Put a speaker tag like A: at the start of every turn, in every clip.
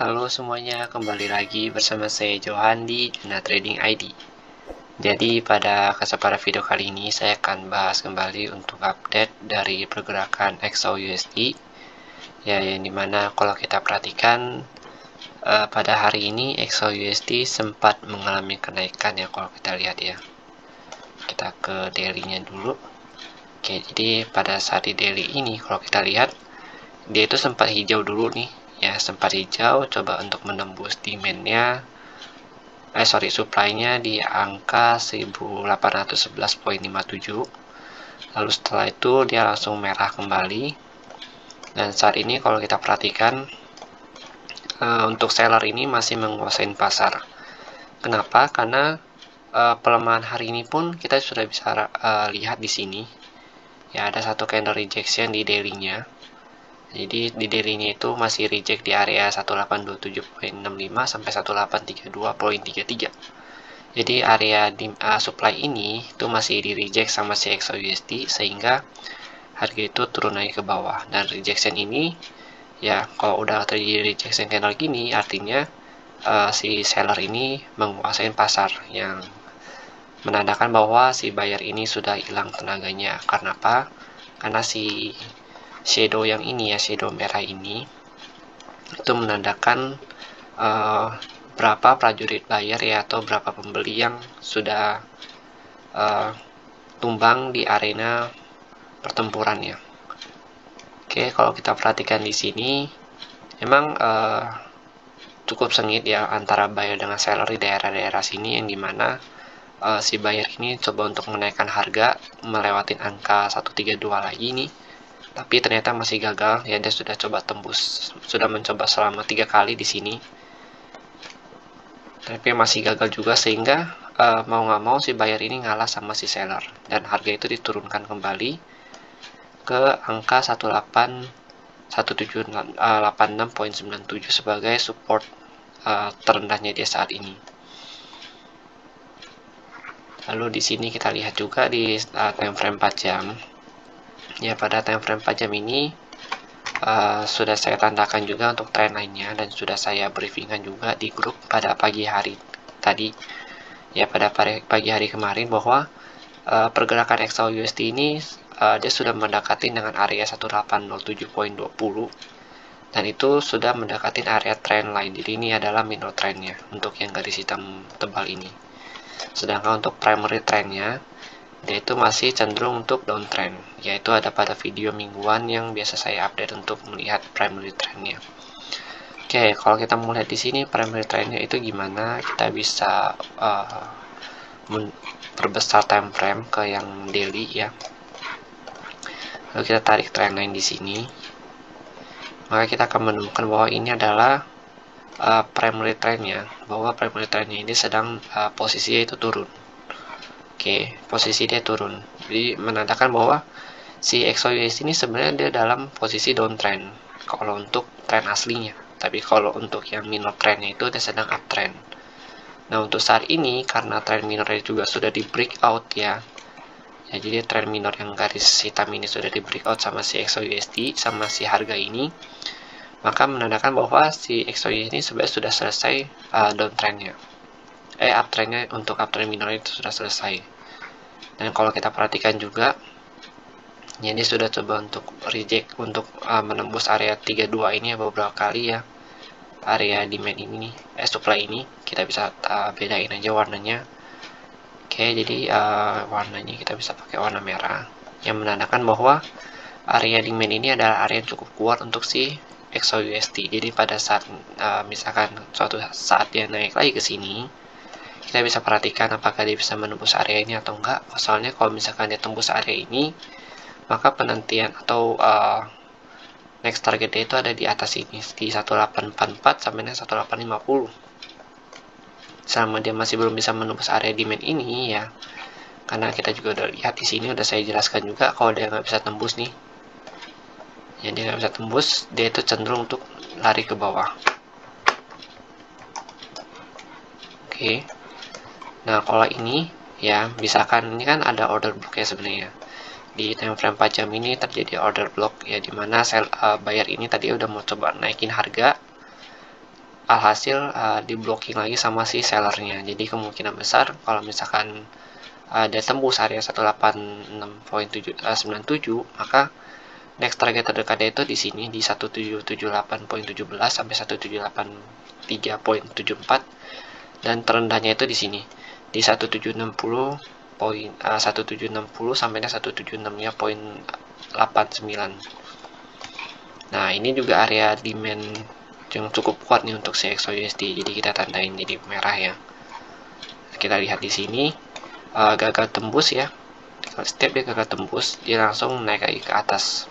A: Halo semuanya, kembali lagi bersama saya Johan di Juna Trading ID. Jadi pada kesempatan video kali ini saya akan bahas kembali untuk update dari pergerakan XAUUSD. Ya, yang dimana kalau kita perhatikan pada hari ini XAUUSD sempat mengalami kenaikan ya kalau kita lihat ya. Kita ke daily-nya dulu. Oke, jadi pada saat di daily ini kalau kita lihat dia itu sempat hijau dulu nih. Ya, sempat hijau, coba untuk menembus demand-nya, supply-nya di angka 1811,57. Lalu setelah itu dia langsung merah kembali. Dan saat ini kalau kita perhatikan untuk seller ini masih menguasai pasar. Kenapa? Karena pelemahan hari ini pun kita sudah bisa lihat di sini. Ya, ada satu candle rejection di daily-nya. Jadi di daily-nya itu masih reject di area 1827.65 sampai 1832.33. Jadi area supply ini itu masih di reject sama si XAUUSD sehingga harga itu turun lagi ke bawah. Dan rejection ini ya kalau udah terjadi rejection candle gini artinya si seller ini menguasai pasar, yang menandakan bahwa si buyer ini sudah hilang tenaganya. Karena apa? Karena si shadow yang ini ya, shadow merah ini itu menandakan berapa prajurit buyer ya atau berapa pembeli yang sudah tumbang di arena pertempurannya. Oke, kalau kita perhatikan di sini memang cukup sengit ya antara buyer dengan seller di daerah-daerah sini, yang dimana si buyer ini coba untuk menaikkan harga melewati angka 132 lagi nih, tapi ternyata masih gagal ya. Dia sudah coba tembus, sudah mencoba selama 3 kali di sini, tapi masih gagal juga, sehingga mau nggak mau si buyer ini ngalah sama si seller dan harga itu diturunkan kembali ke angka 1786.97 sebagai support terendahnya dia saat ini. Lalu di sini kita lihat juga di time frame 4 jam. Ya, pada time frame 4 jam ini sudah saya tandakan juga untuk trend line-nya dan sudah saya briefingkan juga di grup pada pagi hari tadi. Ya, pada pagi hari kemarin bahwa pergerakan XAUUSD ini dia sudah mendekati dengan area 1807.20 dan itu sudah mendekati area trend line. Jadi ini adalah minor trendnya untuk yang garis hitam tebal ini. Sedangkan untuk primary trendnya dia itu masih cenderung untuk downtrend, yaitu ada pada video mingguan yang biasa saya update untuk melihat primary trendnya. Oke, kalau kita mau lihat di sini primary trendnya itu gimana, kita bisa perbesar time frame ke yang daily ya. Lalu kita tarik trendline di sini, maka kita akan menemukan bahwa ini adalah primary trendnya, bahwa primary trendnya ini sedang posisinya itu turun. Oke, posisi dia turun, jadi menandakan bahwa si XAUUSD ini sebenarnya dia dalam posisi downtrend kalau untuk trend aslinya, tapi kalau untuk yang minor trendnya itu dia sedang uptrend. Nah, untuk saat ini karena trend minornya juga sudah di breakout ya, jadi trend minor yang garis hitam ini sudah di breakout sama si XAUUSD sama si harga ini, maka menandakan bahwa si XAUUSD ini sebenarnya sudah selesai downtrendnya. Uptrendnya untuk uptrend minor itu sudah selesai. Dan kalau kita perhatikan juga, ya dia sudah coba untuk reject untuk menembus area 32 ini ya beberapa kali ya. Area demand ini, supply ini kita bisa bedain aja warnanya. Oke, jadi warnanya kita bisa pakai warna merah, yang menandakan bahwa area demand ini adalah area yang cukup kuat untuk si XAUUSD. Jadi pada saat misalkan suatu saat dia naik lagi ke sini, kita bisa perhatikan apakah dia bisa menembus area ini atau enggak. Soalnya kalau misalkan dia tembus area ini, maka penantian atau next target dia itu ada di atas ini di 1844 sampai 1850. Selama dia masih belum bisa menembus area demand ini ya, karena kita juga udah lihat di sini, udah saya jelaskan juga kalau dia nggak bisa tembus nih, ya dia nggak bisa tembus, dia itu cenderung untuk lari ke bawah. Oke. Nah, kalau ini ya, misalkan ini kan ada order block ya sebenarnya. Di time frame 4 jam ini terjadi order block ya, dimana buyer ini tadi udah mau coba naikin harga alhasil di blocking lagi sama si sellernya. Jadi kemungkinan besar kalau misalkan dia tembus area 186.97, maka next target terdekatnya itu di sini di 1778.17 sampai 1783.74, dan terendahnya itu di sini di 1760 sampai 176-nya poin 89. Nah, ini juga area demand yang cukup kuat nih untuk si XAUUSD. Jadi kita tandain jadi merah ya. Kita lihat di sini gagal tembus ya. Setiap dia gagal tembus, dia langsung naik lagi ke atas.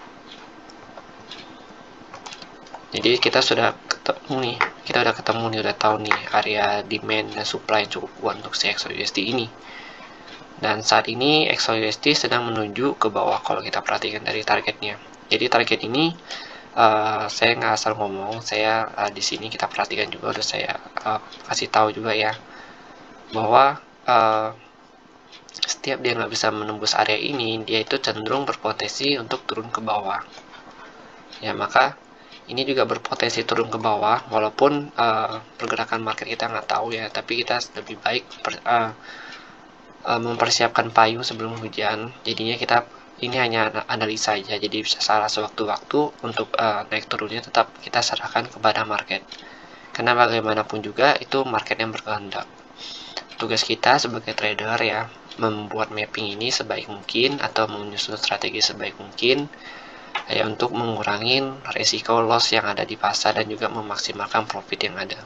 A: Jadi kita sudah ketemu nih, udah tahu nih area demand dan supply yang cukup kuat untuk si XAUUSD ini. Dan saat ini XAUUSD sedang menuju ke bawah kalau kita perhatikan dari targetnya. Jadi target ini saya nggak asal ngomong, saya di sini kita perhatikan juga, udah saya kasih tahu juga ya, bahwa setiap dia nggak bisa menembus area ini, dia itu cenderung berpotensi untuk turun ke bawah. Ya, maka ini juga berpotensi turun ke bawah, walaupun pergerakan market kita nggak tahu ya, tapi kita lebih baik mempersiapkan payung sebelum hujan. Jadinya kita ini hanya analisa saja, jadi bisa salah sewaktu-waktu. Untuk naik turunnya tetap kita serahkan kepada market, karena bagaimanapun juga itu market yang berkehendak. Tugas kita sebagai trader ya, membuat mapping ini sebaik mungkin atau menyusun strategi sebaik mungkin ya, untuk mengurangi resiko loss yang ada di pasar dan juga memaksimalkan profit yang ada.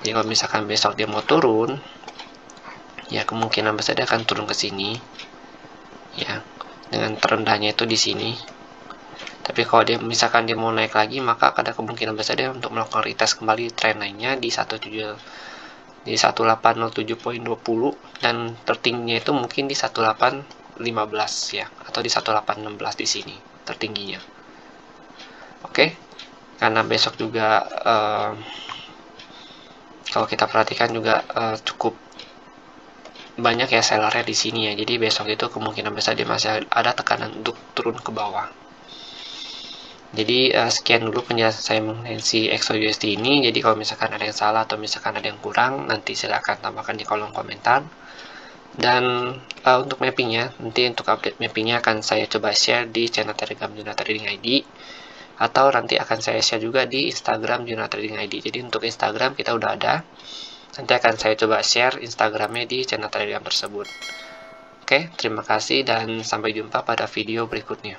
A: Jadi kalau misalkan besok dia mau turun, ya kemungkinan besar dia akan turun ke sini ya, dengan terendahnya itu di sini. Tapi kalau dia misalkan dia mau naik lagi, maka ada kemungkinan besar dia untuk melakukan retest kembali trend lainnya di 1807.20, dan tertingginya itu mungkin di 1815 ya, atau di 1816 di sini tertingginya. Oke, karena besok juga kalau kita perhatikan juga cukup banyak ya sellernya di sini ya. Jadi besok itu kemungkinan besar dia masih ada tekanan untuk turun ke bawah. Jadi sekian dulu penjelasan saya mengenai si XAUUSD ini. Jadi kalau misalkan ada yang salah atau misalkan ada yang kurang, nanti silahkan tambahkan di kolom komentar. Dan untuk mappingnya, nanti untuk update mappingnya akan saya coba share di channel Telegram Juna Trading ID, atau nanti akan saya share juga di Instagram Juna Trading ID. Jadi untuk Instagram kita udah ada, nanti akan saya coba share Instagramnya di channel Telegram tersebut. Oke, terima kasih dan sampai jumpa pada video berikutnya.